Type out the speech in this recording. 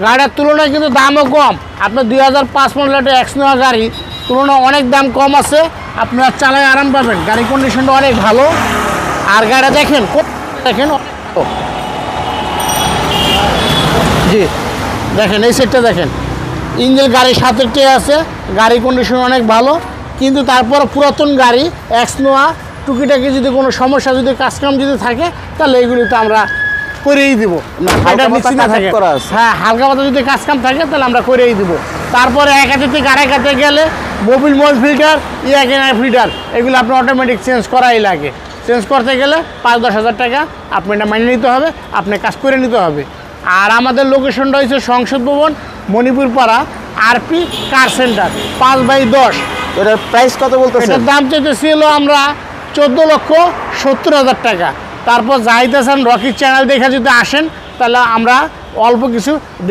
গাড়ির তুলনায় কিন্তু দামও কম। আপনার 2005 মডেলের এক্সনোয়া গাড়ি তুলনায় অনেক দাম কম আছে, আপনারা চালায় আরাম পাবেন। গাড়ি কন্ডিশনটা অনেক ভালো। আর গাড়িটা দেখেন দেখেন জি দেখেন এই সেটটা দেখেন, ইঞ্জিন গাড়ির সাথে আছে, গাড়ি কন্ডিশন অনেক ভালো। কিন্তু তারপর পুরাতন গাড়ি এক্সনোয়া টুকিটাকি যদি কোনো সমস্যা যদি কাজকাম যদি থাকে তাহলে এগুলি তো আমরা করেই দিব। হ্যাঁ, হালকা পাতা যদি কাজকাম থাকে তাহলে আমরা করেই দিব। তারপরে এক হাতে থেকে আরেক হাতে গেলে মোবিল মল ফিল্টার, ইয়ার ফিল্টার এগুলো আপনার অটোমেটিক চেঞ্জ করাই লাগে। চেঞ্জ করতে গেলে 5-10 হাজার টাকা আপনি এটা মানিয়ে নিতে হবে, আপনি কাজ করে নিতে হবে। আর আমাদের লোকেশনটা হচ্ছে সংসদ ভবন, মণিপুর পাড়া, আরপি কার সেন্টার, 5/10। এটার প্রাইস কত বলতেছেন? এটার দাম চাইতেছিল আমরা 14,70,000 টাকা। তারপর যাইতেছেন রকি চ্যানেল দেখে যদি আসেন তাহলে আমরা অল্প কিছু